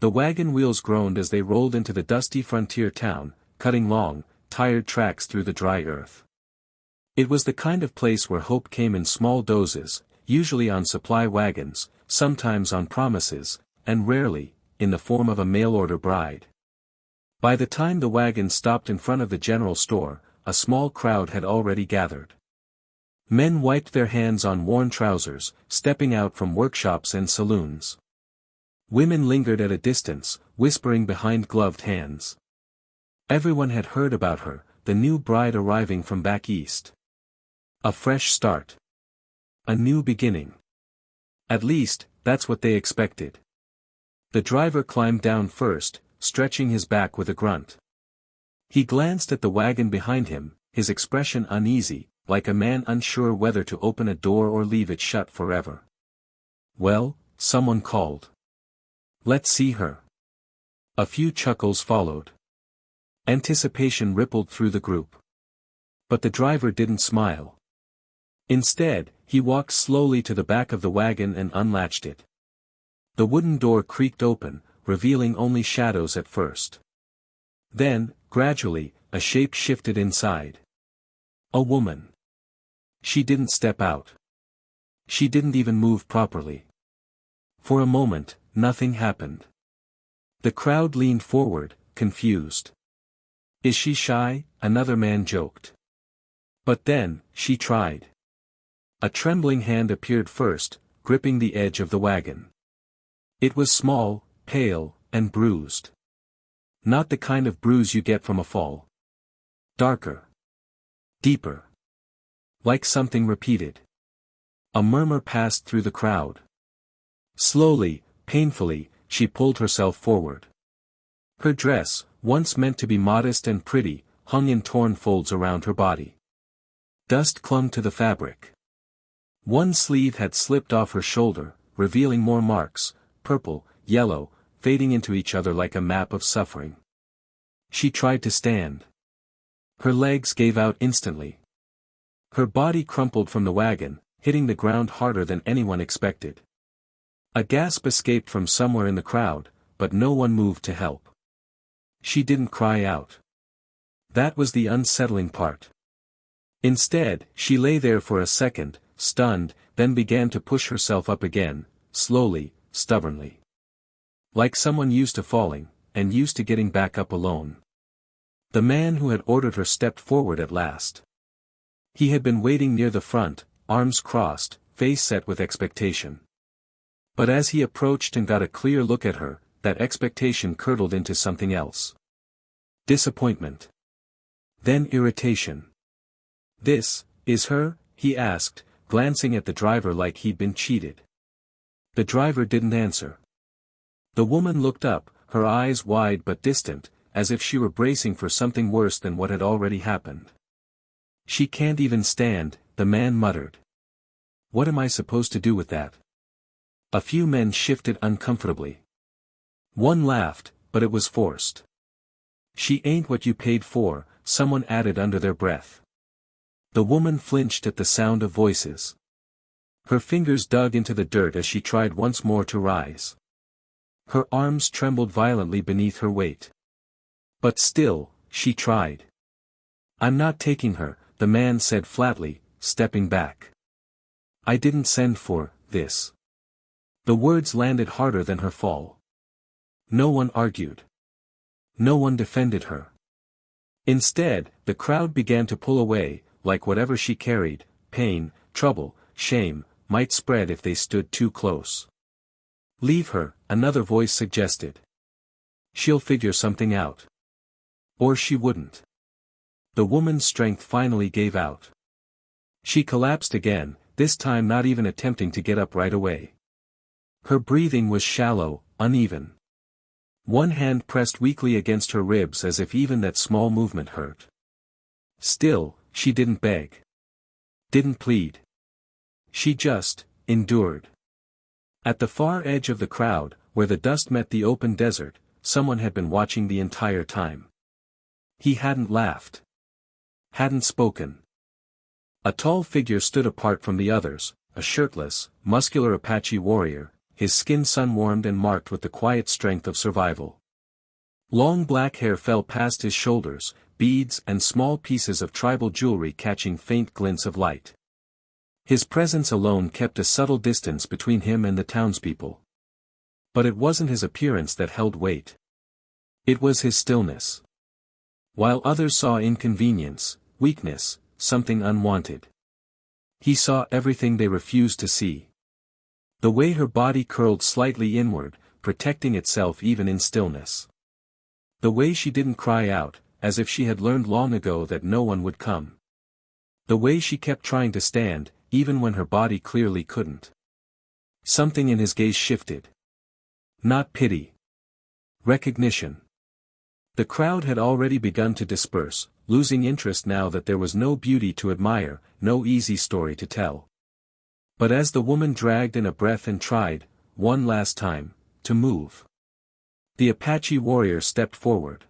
The wagon wheels groaned as they rolled into the dusty frontier town, cutting long, tired tracks through the dry earth. It was the kind of place where hope came in small doses, usually on supply wagons, sometimes on promises, and rarely, in the form of a mail-order bride. By the time the wagon stopped in front of the general store, a small crowd had already gathered. Men wiped their hands on worn trousers, stepping out from workshops and saloons. Women lingered at a distance, whispering behind gloved hands. Everyone had heard about her, the new bride arriving from back east. A fresh start. A new beginning. At least, that's what they expected. The driver climbed down first, stretching his back with a grunt. He glanced at the wagon behind him, his expression uneasy, like a man unsure whether to open a door or leave it shut forever. "Well," someone called. "Let's see her." A few chuckles followed. Anticipation rippled through the group. But the driver didn't smile. Instead, he walked slowly to the back of the wagon and unlatched it. The wooden door creaked open, revealing only shadows at first. Then, gradually, a shape shifted inside. A woman. She didn't step out. She didn't even move properly. For a moment, nothing happened. The crowd leaned forward, confused. "Is she shy?" another man joked. But then, she tried. A trembling hand appeared first, gripping the edge of the wagon. It was small, pale, and bruised. Not the kind of bruise you get from a fall. Darker. Deeper. Like something repeated. A murmur passed through the crowd. Slowly, painfully, she pulled herself forward. Her dress, once meant to be modest and pretty, hung in torn folds around her body. Dust clung to the fabric. One sleeve had slipped off her shoulder, revealing more marks, purple, yellow, fading into each other like a map of suffering. She tried to stand. Her legs gave out instantly. Her body crumpled from the wagon, hitting the ground harder than anyone expected. A gasp escaped from somewhere in the crowd, but no one moved to help. She didn't cry out. That was the unsettling part. Instead, she lay there for a second, stunned, then began to push herself up again, slowly, stubbornly. Like someone used to falling, and used to getting back up alone. The man who had ordered her stepped forward at last. He had been waiting near the front, arms crossed, face set with expectation. But as he approached and got a clear look at her, that expectation curdled into something else. Disappointment. Then irritation. "This is her?" he asked, glancing at the driver like he'd been cheated. The driver didn't answer. The woman looked up, her eyes wide but distant, as if she were bracing for something worse than what had already happened. "She can't even stand," the man muttered. "What am I supposed to do with that?" A few men shifted uncomfortably. One laughed, but it was forced. "She ain't what you paid for," someone added under their breath. The woman flinched at the sound of voices. Her fingers dug into the dirt as she tried once more to rise. Her arms trembled violently beneath her weight. But still, she tried. "I'm not taking her," the man said flatly, stepping back. "I didn't send for this." The words landed harder than her fall. No one argued. No one defended her. Instead, the crowd began to pull away, like whatever she carried, pain, trouble, shame, might spread if they stood too close. "Leave her," another voice suggested. "She'll figure something out." Or she wouldn't. The woman's strength finally gave out. She collapsed again, this time not even attempting to get up right away. Her breathing was shallow, uneven. One hand pressed weakly against her ribs as if even that small movement hurt. Still, she didn't beg. Didn't plead. She just endured. At the far edge of the crowd, where the dust met the open desert, someone had been watching the entire time. He hadn't laughed. Hadn't spoken. A tall figure stood apart from the others, a shirtless, muscular Apache warrior, his skin sun-warmed and marked with the quiet strength of survival. Long black hair fell past his shoulders, beads and small pieces of tribal jewelry catching faint glints of light. His presence alone kept a subtle distance between him and the townspeople. But it wasn't his appearance that held weight. It was his stillness. While others saw inconvenience, weakness, something unwanted, he saw everything they refused to see. The way her body curled slightly inward, protecting itself even in stillness. The way she didn't cry out, as if she had learned long ago that no one would come. The way she kept trying to stand, even when her body clearly couldn't. Something in his gaze shifted. Not pity. Recognition. The crowd had already begun to disperse, losing interest now that there was no beauty to admire, no easy story to tell. But as the woman dragged in a breath and tried, one last time, to move, the Apache warrior stepped forward.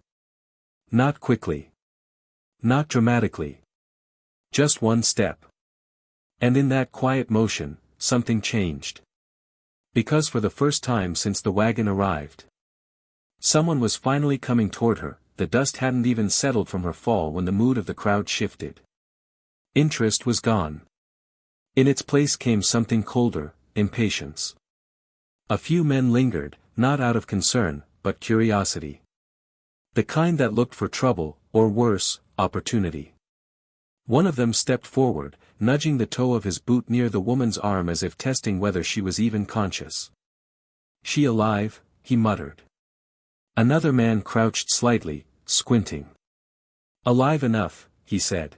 Not quickly. Not dramatically. Just one step. And in that quiet motion, something changed. Because for the first time since the wagon arrived, someone was finally coming toward her. The dust hadn't even settled from her fall when the mood of the crowd shifted. Interest was gone. In its place came something colder, impatience. A few men lingered, not out of concern, but curiosity. The kind that looked for trouble, or worse, opportunity. One of them stepped forward, nudging the toe of his boot near the woman's arm as if testing whether she was even conscious. "She alive?" he muttered. Another man crouched slightly, squinting. "Alive enough," he said.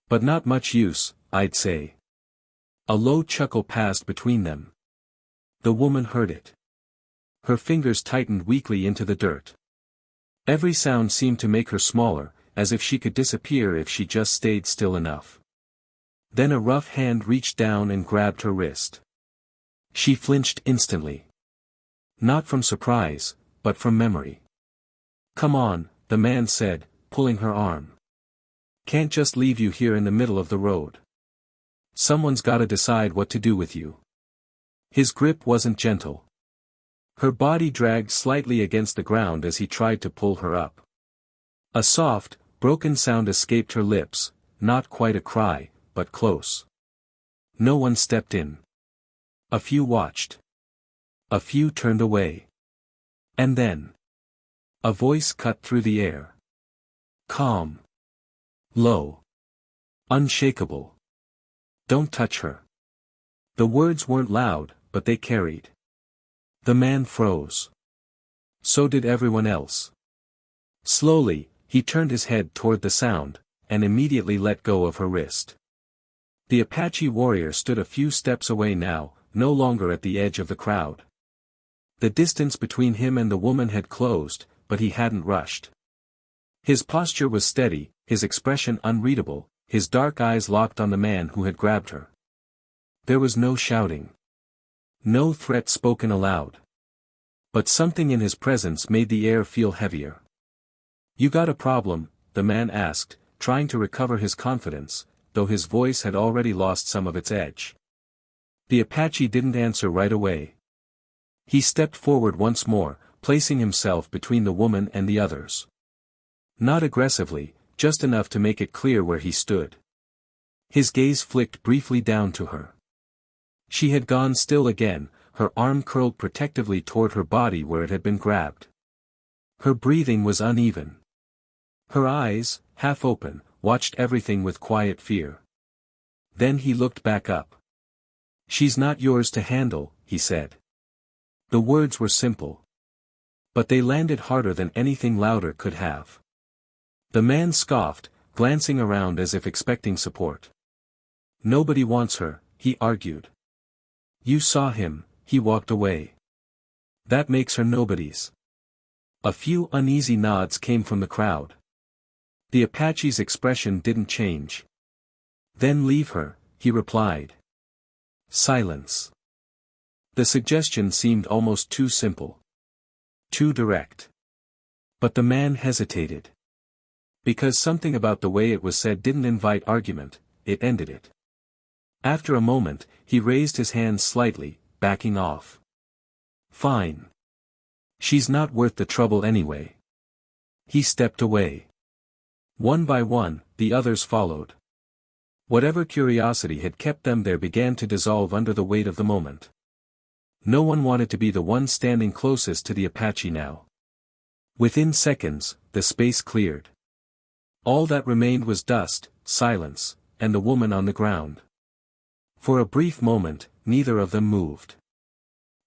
"But not much use, I'd say." A low chuckle passed between them. The woman heard it. Her fingers tightened weakly into the dirt. Every sound seemed to make her smaller, as if she could disappear if she just stayed still enough. Then a rough hand reached down and grabbed her wrist. She flinched instantly. Not from surprise, but from memory. "Come on," the man said, pulling her arm. "Can't just leave you here in the middle of the road. Someone's gotta decide what to do with you." His grip wasn't gentle. Her body dragged slightly against the ground as he tried to pull her up. A soft, broken sound escaped her lips, not quite a cry, but close. No one stepped in. A few watched. A few turned away. And then, a voice cut through the air. Calm. Low. Unshakable. "Don't touch her." The words weren't loud, but they carried. The man froze. So did everyone else. Slowly, he turned his head toward the sound, and immediately let go of her wrist. The Apache warrior stood a few steps away now, no longer at the edge of the crowd. The distance between him and the woman had closed, but he hadn't rushed. His posture was steady, his expression unreadable, his dark eyes locked on the man who had grabbed her. There was no shouting. No threat spoken aloud. But something in his presence made the air feel heavier. "You got a problem?" the man asked, trying to recover his confidence, though his voice had already lost some of its edge. The Apache didn't answer right away. He stepped forward once more, placing himself between the woman and the others. Not aggressively, just enough to make it clear where he stood. His gaze flicked briefly down to her. She had gone still again, her arm curled protectively toward her body where it had been grabbed. Her breathing was uneven. Her eyes, half open, watched everything with quiet fear. Then he looked back up. "She's not yours to handle," he said. The words were simple. But they landed harder than anything louder could have. The man scoffed, glancing around as if expecting support. "Nobody wants her," he argued. "You saw him, he walked away. That makes her nobody's." A few uneasy nods came from the crowd. The Apache's expression didn't change. "Then leave her," he replied. Silence. The suggestion seemed almost too simple. Too direct. But the man hesitated. Because something about the way it was said didn't invite argument, it ended it. After a moment, he raised his hands slightly, backing off. Fine. She's not worth the trouble anyway. He stepped away. One by one, the others followed. Whatever curiosity had kept them there began to dissolve under the weight of the moment. No one wanted to be the one standing closest to the Apache now. Within seconds, the space cleared. All that remained was dust, silence, and the woman on the ground. For a brief moment, neither of them moved.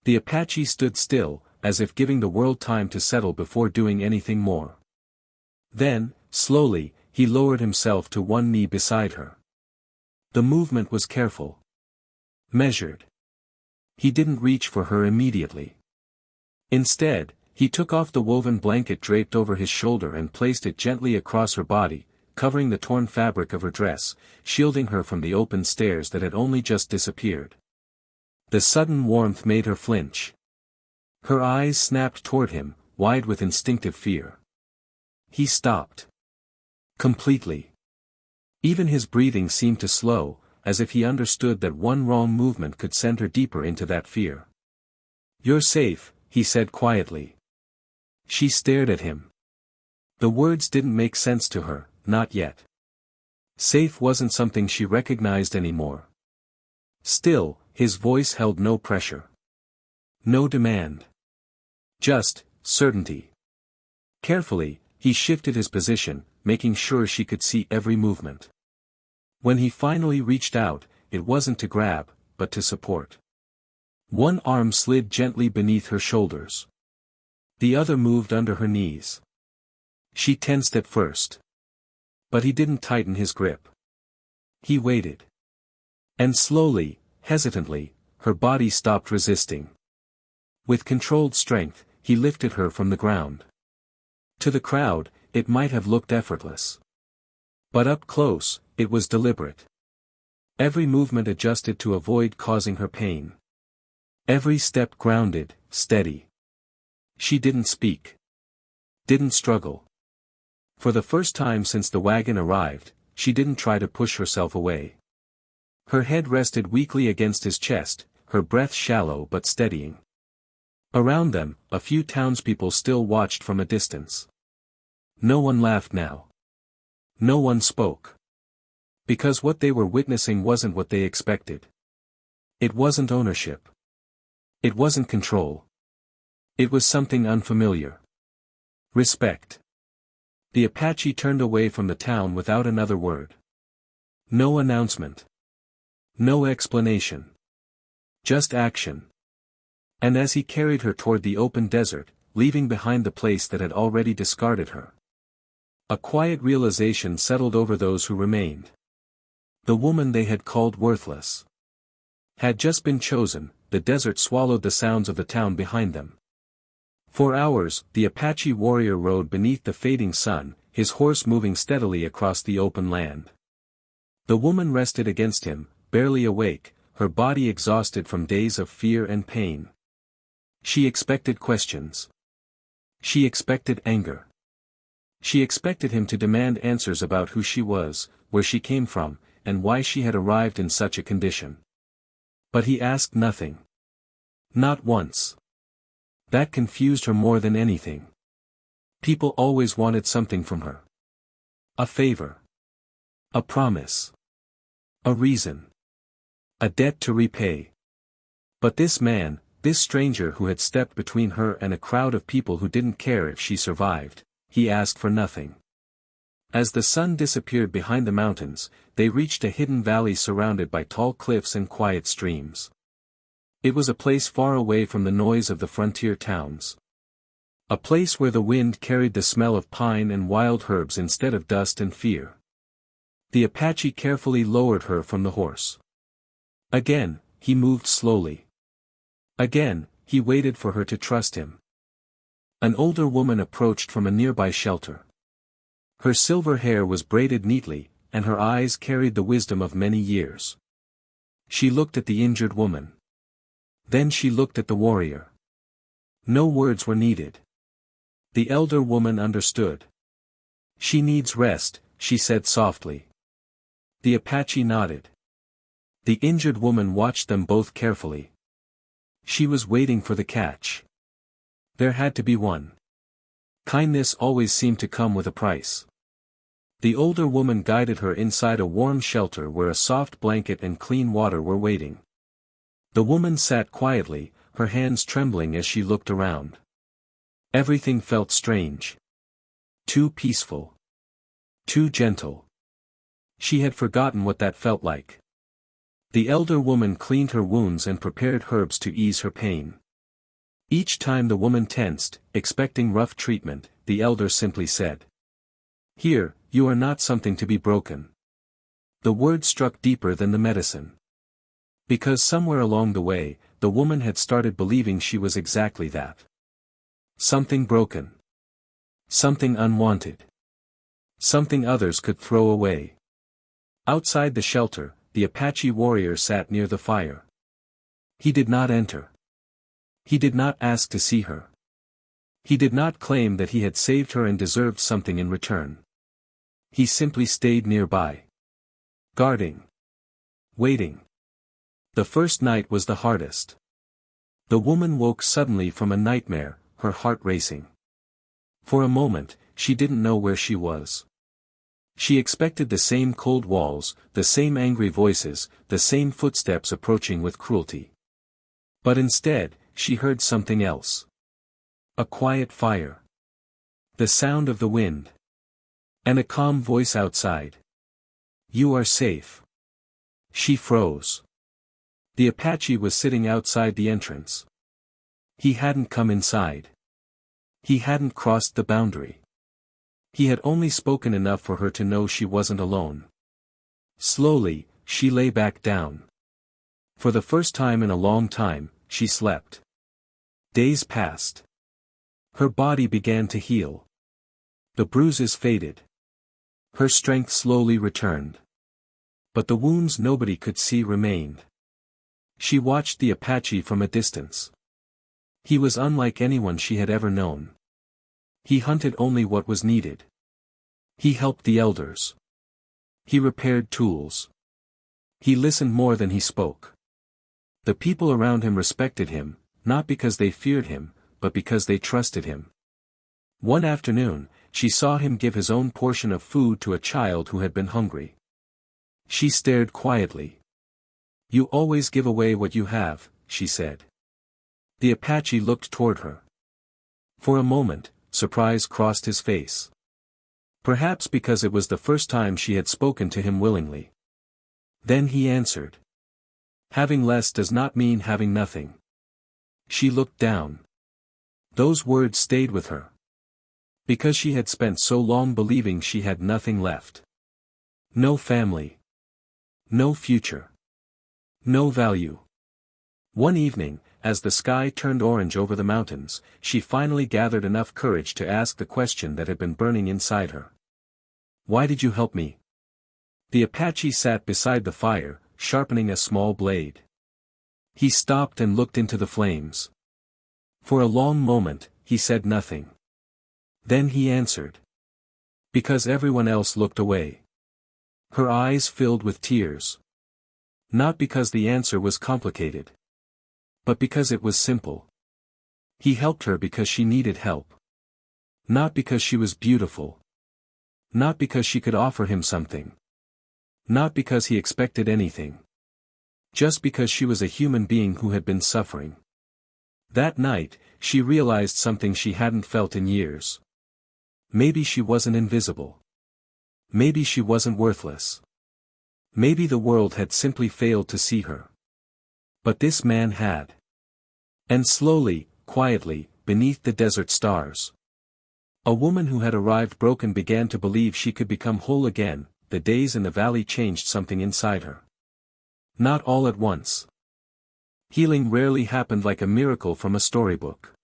The Apache stood still, as if giving the world time to settle before doing anything more. Then, slowly, he lowered himself to one knee beside her. The movement was careful. Measured. He didn't reach for her immediately. Instead, he took off the woven blanket draped over his shoulder and placed it gently across her body, covering the torn fabric of her dress, shielding her from the open stares that had only just disappeared. The sudden warmth made her flinch. Her eyes snapped toward him, wide with instinctive fear. He stopped. Completely. Even his breathing seemed to slow, as if he understood that one wrong movement could send her deeper into that fear. "You're safe," he said quietly. She stared at him. The words didn't make sense to her, not yet. Safe wasn't something she recognized anymore. Still, his voice held no pressure. No demand. Just, certainty. Carefully, he shifted his position, making sure she could see every movement. When he finally reached out, it wasn't to grab, but to support. One arm slid gently beneath her shoulders. The other moved under her knees. She tensed at first. But he didn't tighten his grip. He waited. And slowly, hesitantly, her body stopped resisting. With controlled strength, he lifted her from the ground. To the crowd, it might have looked effortless. But up close, it was deliberate. Every movement adjusted to avoid causing her pain. Every step grounded, steady. She didn't speak. Didn't struggle. For the first time since the wagon arrived, she didn't try to push herself away. Her head rested weakly against his chest, her breath shallow but steadying. Around them, a few townspeople still watched from a distance. No one laughed now. No one spoke. Because what they were witnessing wasn't what they expected. It wasn't ownership. It wasn't control. It was something unfamiliar. Respect. The Apache turned away from the town without another word. No announcement. No explanation. Just action. And as he carried her toward the open desert, leaving behind the place that had already discarded her, a quiet realization settled over those who remained. The woman they had called worthless had just been chosen. The desert swallowed the sounds of the town behind them. For hours, the Apache warrior rode beneath the fading sun, his horse moving steadily across the open land. The woman rested against him, barely awake, her body exhausted from days of fear and pain. She expected questions. She expected anger. She expected him to demand answers about who she was, where she came from, and why she had arrived in such a condition. But he asked nothing. Not once. That confused her more than anything. People always wanted something from her. A favor. A promise. A reason. A debt to repay. But this man, this stranger who had stepped between her and a crowd of people who didn't care if she survived, he asked for nothing. As the sun disappeared behind the mountains, they reached a hidden valley surrounded by tall cliffs and quiet streams. It was a place far away from the noise of the frontier towns. A place where the wind carried the smell of pine and wild herbs instead of dust and fear. The Apache carefully lowered her from the horse. Again, he moved slowly. Again, he waited for her to trust him. An older woman approached from a nearby shelter. Her silver hair was braided neatly, and her eyes carried the wisdom of many years. She looked at the injured woman. Then she looked at the warrior. No words were needed. The elder woman understood. "She needs rest," she said softly. The Apache nodded. The injured woman watched them both carefully. She was waiting for the catch. There had to be one. Kindness always seemed to come with a price. The older woman guided her inside a warm shelter where a soft blanket and clean water were waiting. The woman sat quietly, her hands trembling as she looked around. Everything felt strange. Too peaceful. Too gentle. She had forgotten what that felt like. The elder woman cleaned her wounds and prepared herbs to ease her pain. Each time the woman tensed, expecting rough treatment, the elder simply said, "Here, you are not something to be broken." The word struck deeper than the medicine. Because somewhere along the way, the woman had started believing she was exactly that. Something broken. Something unwanted. Something others could throw away. Outside the shelter, the Apache warrior sat near the fire. He did not enter. He did not ask to see her. He did not claim that he had saved her and deserved something in return. He simply stayed nearby. Guarding. Waiting. The first night was the hardest. The woman woke suddenly from a nightmare, her heart racing. For a moment, she didn't know where she was. She expected the same cold walls, the same angry voices, the same footsteps approaching with cruelty. But instead, she heard something else. A quiet fire. The sound of the wind. And a calm voice outside. "You are safe." She froze. The Apache was sitting outside the entrance. He hadn't come inside. He hadn't crossed the boundary. He had only spoken enough for her to know she wasn't alone. Slowly, she lay back down. For the first time in a long time, she slept. Days passed. Her body began to heal. The bruises faded. Her strength slowly returned. But the wounds nobody could see remained. She watched the Apache from a distance. He was unlike anyone she had ever known. He hunted only what was needed. He helped the elders. He repaired tools. He listened more than he spoke. The people around him respected him, not because they feared him, but because they trusted him. One afternoon, she saw him give his own portion of food to a child who had been hungry. She stared quietly. "You always give away what you have," she said. The Apache looked toward her. For a moment, surprise crossed his face. Perhaps because it was the first time she had spoken to him willingly. Then he answered. "Having less does not mean having nothing." She looked down. Those words stayed with her. Because she had spent so long believing she had nothing left. No family. No future. No value. One evening, as the sky turned orange over the mountains, she finally gathered enough courage to ask the question that had been burning inside her. "Why did you help me?" The Apache sat beside the fire, sharpening a small blade. He stopped and looked into the flames. For a long moment, he said nothing. Then he answered. "Because everyone else looked away." Her eyes filled with tears. Not because the answer was complicated. But because it was simple. He helped her because she needed help. Not because she was beautiful. Not because she could offer him something. Not because he expected anything. Just because she was a human being who had been suffering. That night, she realized something she hadn't felt in years. Maybe she wasn't invisible. Maybe she wasn't worthless. Maybe the world had simply failed to see her. But this man had. And slowly, quietly, beneath the desert stars. A woman who had arrived broken began to believe she could become whole again. The days in the valley changed something inside her. Not all at once. Healing rarely happened like a miracle from a storybook.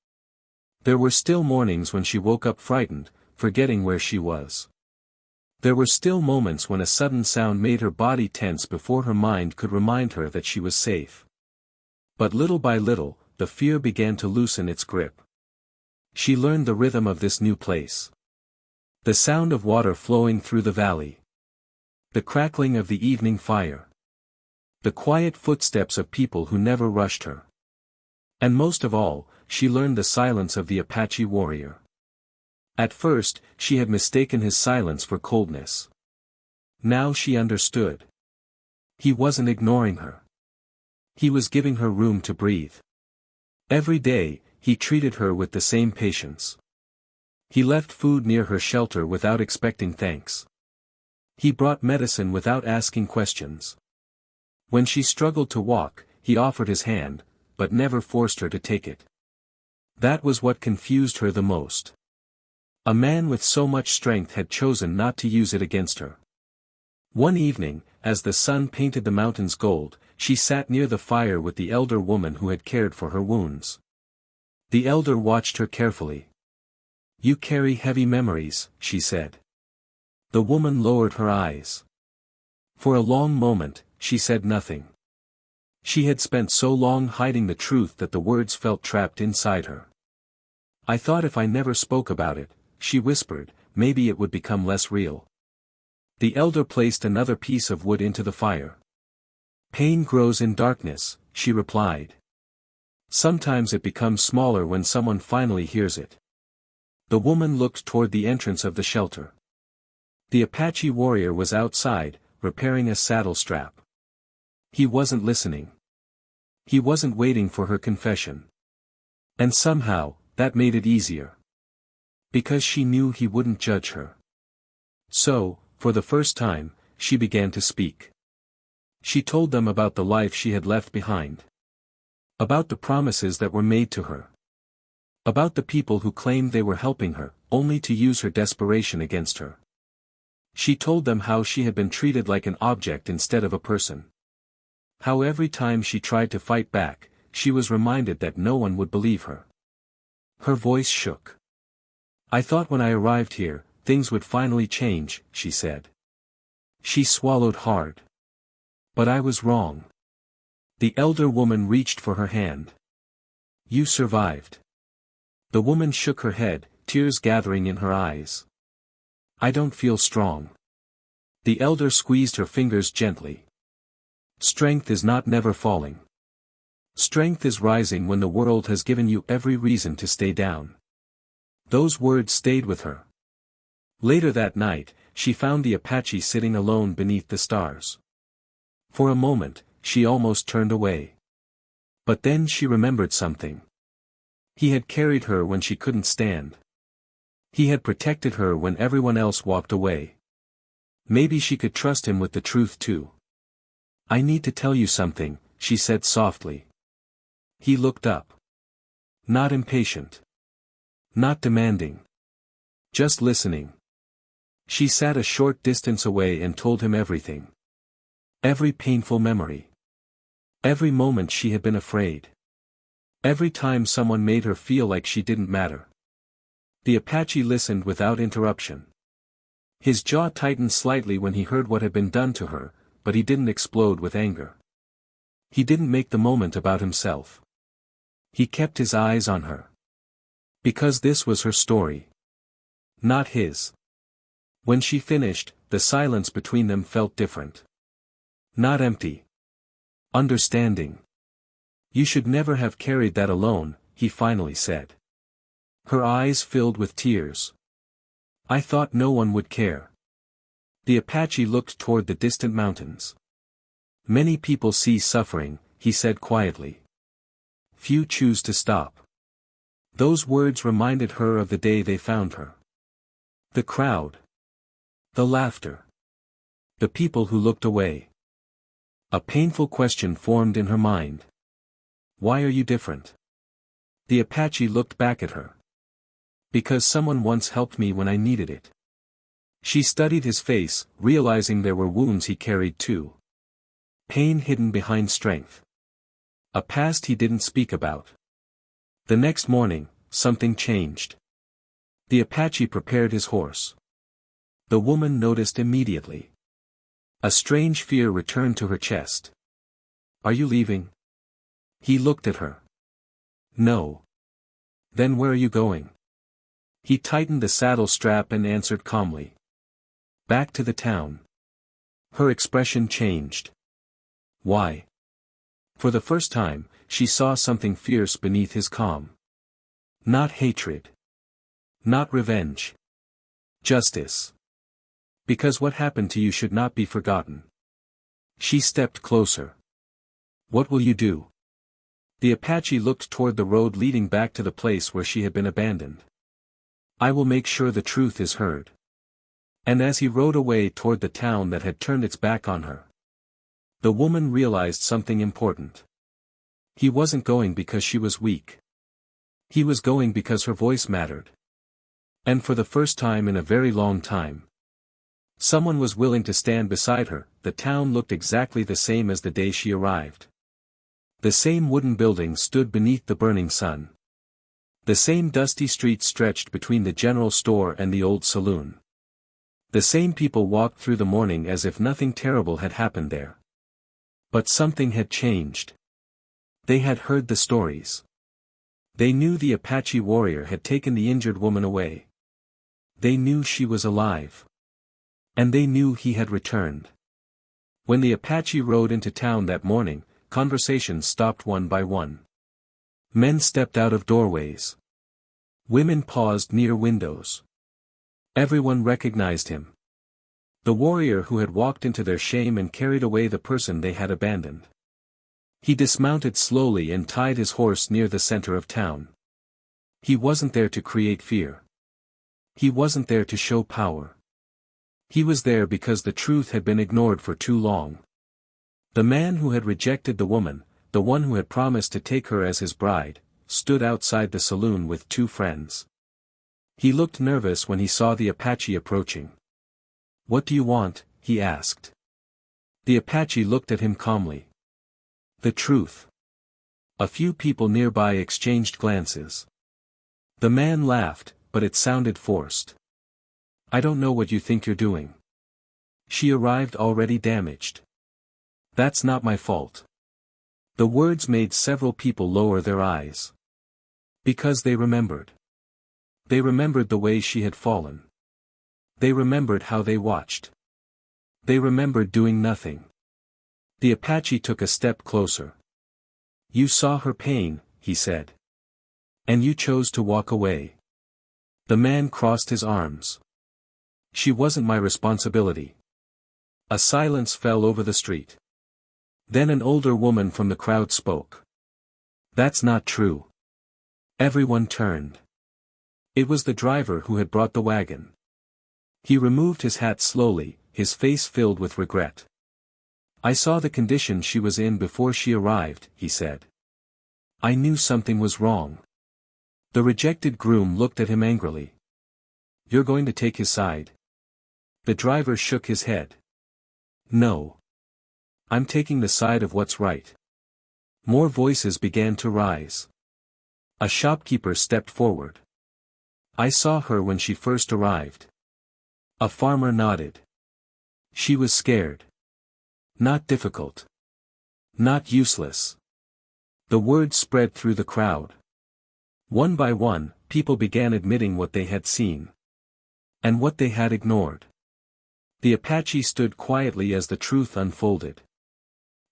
There were still mornings when she woke up frightened, forgetting where she was. There were still moments when a sudden sound made her body tense before her mind could remind her that she was safe. But little by little, the fear began to loosen its grip. She learned the rhythm of this new place. The sound of water flowing through the valley. The crackling of the evening fire. The quiet footsteps of people who never rushed her. And most of all, she learned the silence of the Apache warrior. At first, she had mistaken his silence for coldness. Now she understood. He wasn't ignoring her. He was giving her room to breathe. Every day, he treated her with the same patience. He left food near her shelter without expecting thanks. He brought medicine without asking questions. When she struggled to walk, he offered his hand, but never forced her to take it. That was what confused her the most. A man with so much strength had chosen not to use it against her. One evening, as the sun painted the mountains gold, she sat near the fire with the elder woman who had cared for her wounds. The elder watched her carefully. "You carry heavy memories," she said. The woman lowered her eyes. For a long moment, she said nothing. She had spent so long hiding the truth that the words felt trapped inside her. "I thought if I never spoke about it," she whispered, "maybe it would become less real." The elder placed another piece of wood into the fire. "Pain grows in darkness," she replied. "Sometimes it becomes smaller when someone finally hears it." The woman looked toward the entrance of the shelter. The Apache warrior was outside, repairing a saddle strap. He wasn't listening. He wasn't waiting for her confession. And somehow, that made it easier. Because she knew he wouldn't judge her. So, for the first time, she began to speak. She told them about the life she had left behind. About the promises that were made to her. About the people who claimed they were helping her, only to use her desperation against her. She told them how she had been treated like an object instead of a person. How every time she tried to fight back, she was reminded that no one would believe her. Her voice shook. "I thought when I arrived here, things would finally change," she said. She swallowed hard. "But I was wrong." The elder woman reached for her hand. "You survived." The woman shook her head, tears gathering in her eyes. "I don't feel strong." The elder squeezed her fingers gently. "Strength is not never falling. Strength is rising when the world has given you every reason to stay down." Those words stayed with her. Later that night, she found the Apache sitting alone beneath the stars. For a moment, she almost turned away. But then she remembered something. He had carried her when she couldn't stand. He had protected her when everyone else walked away. Maybe she could trust him with the truth too. "I need to tell you something," she said softly. He looked up. Not impatient. Not demanding. Just listening. She sat a short distance away and told him everything. Every painful memory. Every moment she had been afraid. Every time someone made her feel like she didn't matter. The Apache listened without interruption. His jaw tightened slightly when he heard what had been done to her, but he didn't explode with anger. He didn't make the moment about himself. He kept his eyes on her. Because this was her story. Not his. When she finished, the silence between them felt different. Not empty. Understanding. "You should never have carried that alone," he finally said. Her eyes filled with tears. "I thought no one would care." The Apache looked toward the distant mountains. "Many people see suffering," he said quietly. "Few choose to stop." Those words reminded her of the day they found her. The crowd. The laughter. The people who looked away. A painful question formed in her mind. "Why are you different?" The Apache looked back at her. "Because someone once helped me when I needed it." She studied his face, realizing there were wounds he carried too. Pain hidden behind strength. A past he didn't speak about. The next morning, something changed. The Apache prepared his horse. The woman noticed immediately. A strange fear returned to her chest. "Are you leaving?" He looked at her. "No." "Then where are you going?" He tightened the saddle strap and answered calmly. "Back to the town." Her expression changed. "Why?" For the first time, she saw something fierce beneath his calm. Not hatred. Not revenge. Justice. Because what happened to you should not be forgotten. She stepped closer. What will you do? The Apache looked toward the road leading back to the place where she had been abandoned. I will make sure the truth is heard. And as he rode away toward the town that had turned its back on her, the woman realized something important. He wasn't going because she was weak. He was going because her voice mattered. And for the first time in a very long time, someone was willing to stand beside her. The town looked exactly the same as the day she arrived. The same wooden buildings stood beneath the burning sun. The same dusty streets stretched between the general store and the old saloon. The same people walked through the morning as if nothing terrible had happened there. But something had changed. They had heard the stories. They knew the Apache warrior had taken the injured woman away. They knew she was alive. And they knew he had returned. When the Apache rode into town that morning, conversations stopped one by one. Men stepped out of doorways. Women paused near windows. Everyone recognized him. The warrior who had walked into their shame and carried away the person they had abandoned. He dismounted slowly and tied his horse near the center of town. He wasn't there to create fear. He wasn't there to show power. He was there because the truth had been ignored for too long. The man who had rejected the woman, the one who had promised to take her as his bride, stood outside the saloon with two friends. He looked nervous when he saw the Apache approaching. What do you want? He asked. The Apache looked at him calmly. The truth. A few people nearby exchanged glances. The man laughed, but it sounded forced. I don't know what you think you're doing. She arrived already damaged. That's not my fault. The words made several people lower their eyes. Because they remembered. They remembered the way she had fallen. They remembered how they watched. They remembered doing nothing. The Apache took a step closer. You saw her pain, he said. And you chose to walk away. The man crossed his arms. She wasn't my responsibility. A silence fell over the street. Then an older woman from the crowd spoke. That's not true. Everyone turned. It was the driver who had brought the wagon. He removed his hat slowly, his face filled with regret. I saw the condition she was in before she arrived, he said. I knew something was wrong. The rejected groom looked at him angrily. You're going to take his side? The driver shook his head. No. I'm taking the side of what's right. More voices began to rise. A shopkeeper stepped forward. I saw her when she first arrived. A farmer nodded. She was scared. Not difficult. Not useless. The word spread through the crowd. One by one, people began admitting what they had seen. And what they had ignored. The Apache stood quietly as the truth unfolded.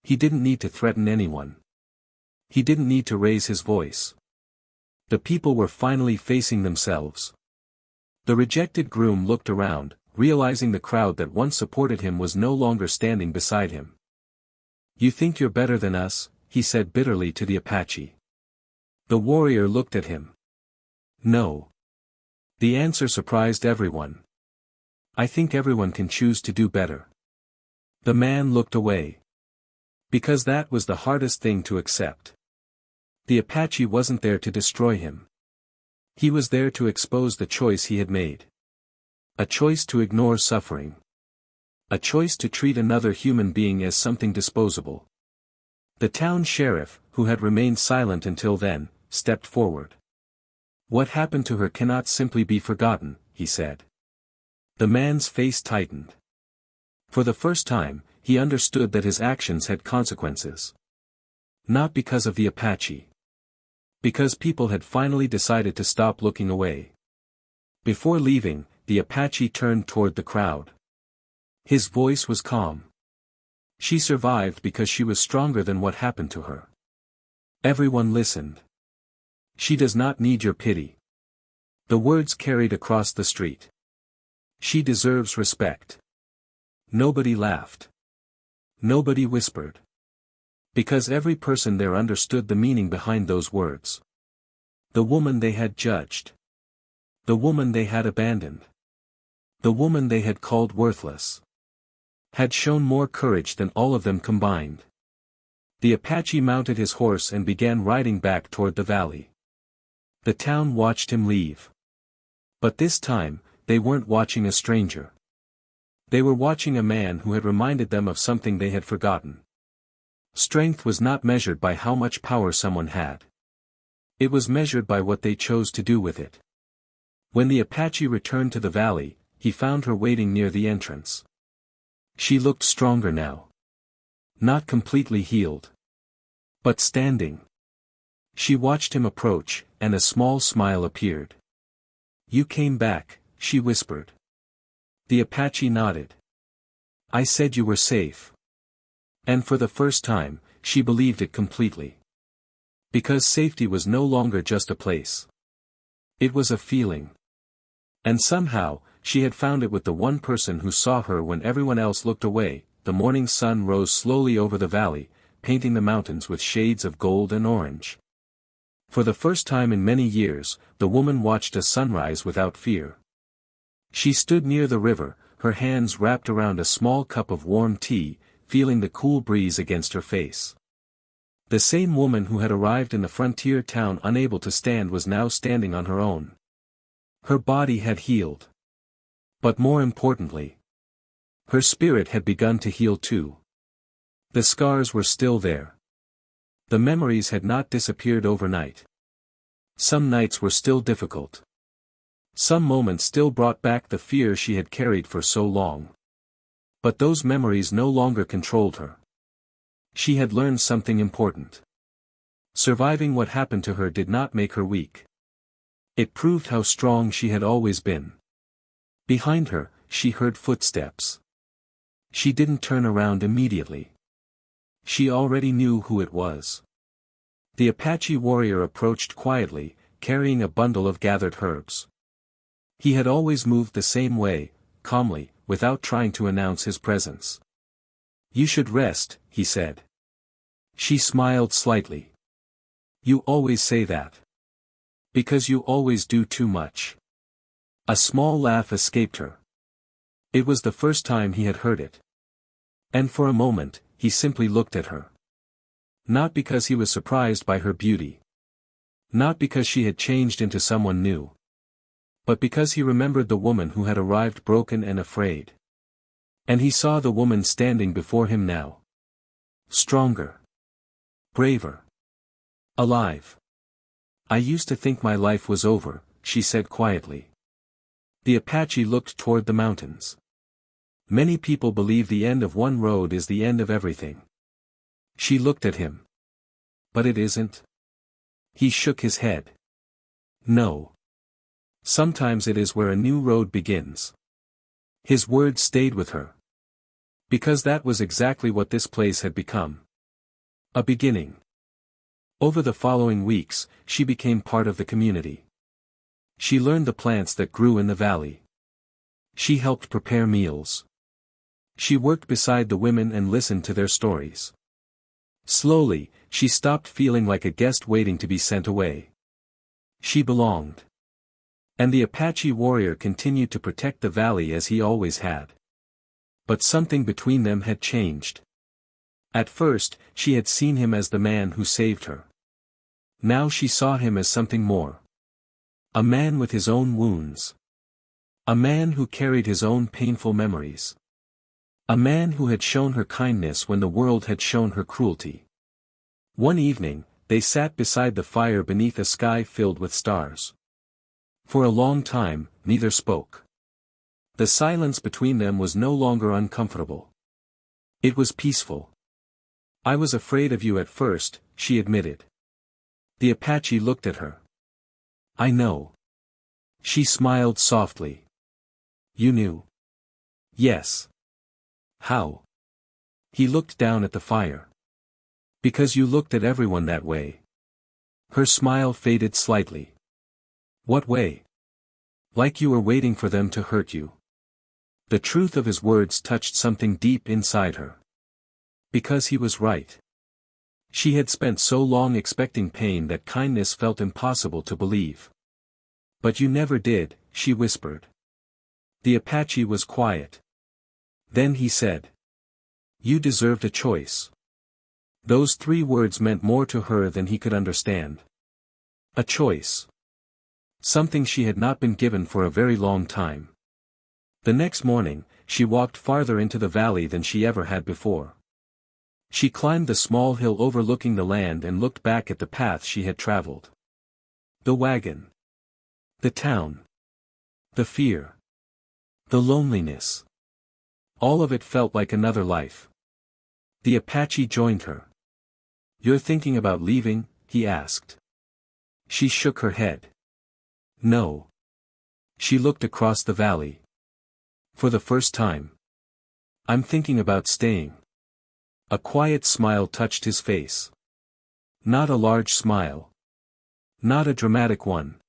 He didn't need to threaten anyone. He didn't need to raise his voice. The people were finally facing themselves. The rejected groom looked around, realizing the crowd that once supported him was no longer standing beside him. You think you're better than us, he said bitterly to the Apache. The warrior looked at him. No. The answer surprised everyone. I think everyone can choose to do better. The man looked away. Because that was the hardest thing to accept. The Apache wasn't there to destroy him. He was there to expose the choice he had made. A choice to ignore suffering. A choice to treat another human being as something disposable. The town sheriff, who had remained silent until then, stepped forward. What happened to her cannot simply be forgotten, he said. The man's face tightened. For the first time, he understood that his actions had consequences. Not because of the Apache. Because people had finally decided to stop looking away. Before leaving, the Apache turned toward the crowd. His voice was calm. She survived because she was stronger than what happened to her. Everyone listened. She does not need your pity. The words carried across the street. She deserves respect. Nobody laughed. Nobody whispered. Because every person there understood the meaning behind those words. The woman they had judged. The woman they had abandoned. The woman they had called worthless. Had shown more courage than all of them combined. The Apache mounted his horse and began riding back toward the valley. The town watched him leave. But this time, they weren't watching a stranger. They were watching a man who had reminded them of something they had forgotten. Strength was not measured by how much power someone had. It was measured by what they chose to do with it. When the Apache returned to the valley, he found her waiting near the entrance. She looked stronger now. Not completely healed. But standing. She watched him approach, and a small smile appeared. "You came back," she whispered. The Apache nodded. "I said you were safe." And for the first time, she believed it completely. Because safety was no longer just a place. It was a feeling. And somehow, she had found it with the one person who saw her when everyone else looked away. The morning sun rose slowly over the valley, painting the mountains with shades of gold and orange. For the first time in many years, the woman watched a sunrise without fear. She stood near the river, her hands wrapped around a small cup of warm tea, feeling the cool breeze against her face. The same woman who had arrived in the frontier town unable to stand was now standing on her own. Her body had healed. But more importantly, her spirit had begun to heal too. The scars were still there. The memories had not disappeared overnight. Some nights were still difficult. Some moments still brought back the fear she had carried for so long. But those memories no longer controlled her. She had learned something important. Surviving what happened to her did not make her weak. It proved how strong she had always been. Behind her, she heard footsteps. She didn't turn around immediately. She already knew who it was. The Apache warrior approached quietly, carrying a bundle of gathered herbs. He had always moved the same way, calmly, without trying to announce his presence. "You should rest," he said. She smiled slightly. "You always say that. Because you always do too much." A small laugh escaped her. It was the first time he had heard it. And for a moment, he simply looked at her. Not because he was surprised by her beauty. Not because she had changed into someone new. But because he remembered the woman who had arrived broken and afraid. And he saw the woman standing before him now. Stronger. Braver. Alive. "I used to think my life was over," she said quietly. The Apache looked toward the mountains. Many people believe the end of one road is the end of everything. She looked at him. "But it isn't." He shook his head. "No. Sometimes it is where a new road begins." His words stayed with her. Because that was exactly what this place had become. A beginning. Over the following weeks, she became part of the community. She learned the plants that grew in the valley. She helped prepare meals. She worked beside the women and listened to their stories. Slowly, she stopped feeling like a guest waiting to be sent away. She belonged. And the Apache warrior continued to protect the valley as he always had. But something between them had changed. At first, she had seen him as the man who saved her. Now she saw him as something more. A man with his own wounds. A man who carried his own painful memories. A man who had shown her kindness when the world had shown her cruelty. One evening, they sat beside the fire beneath a sky filled with stars. For a long time, neither spoke. The silence between them was no longer uncomfortable. It was peaceful. "I was afraid of you at first," she admitted. The Apache looked at her. "I know." She smiled softly. "You knew?" "Yes." "How?" He looked down at the fire. "Because you looked at everyone that way." Her smile faded slightly. What way? Like you were waiting for them to hurt you. The truth of his words touched something deep inside her. Because he was right. She had spent so long expecting pain that kindness felt impossible to believe. But you never did, she whispered. The Apache was quiet. Then he said. You deserved a choice. Those 3 words meant more to her than he could understand. A choice. Something she had not been given for a very long time. The next morning, she walked farther into the valley than she ever had before. She climbed the small hill overlooking the land and looked back at the path she had traveled. The wagon. The town. The fear. The loneliness. All of it felt like another life. The Apache joined her. You're thinking about leaving? He asked. She shook her head. No. She looked across the valley. For the first time. I'm thinking about staying. A quiet smile touched his face. Not a large smile. Not a dramatic one.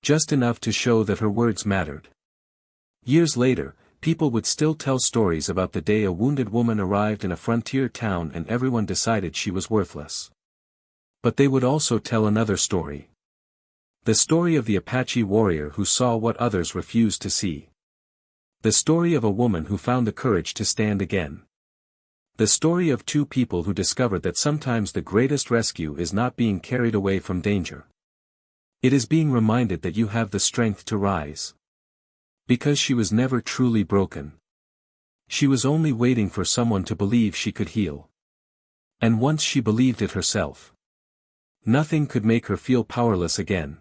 Just enough to show that her words mattered. Years later, people would still tell stories about the day a wounded woman arrived in a frontier town and everyone decided she was worthless. But they would also tell another story. The story of the Apache warrior who saw what others refused to see. The story of a woman who found the courage to stand again. The story of 2 people who discovered that sometimes the greatest rescue is not being carried away from danger. It is being reminded that you have the strength to rise. Because she was never truly broken. She was only waiting for someone to believe she could heal. And once she believed it herself, nothing could make her feel powerless again.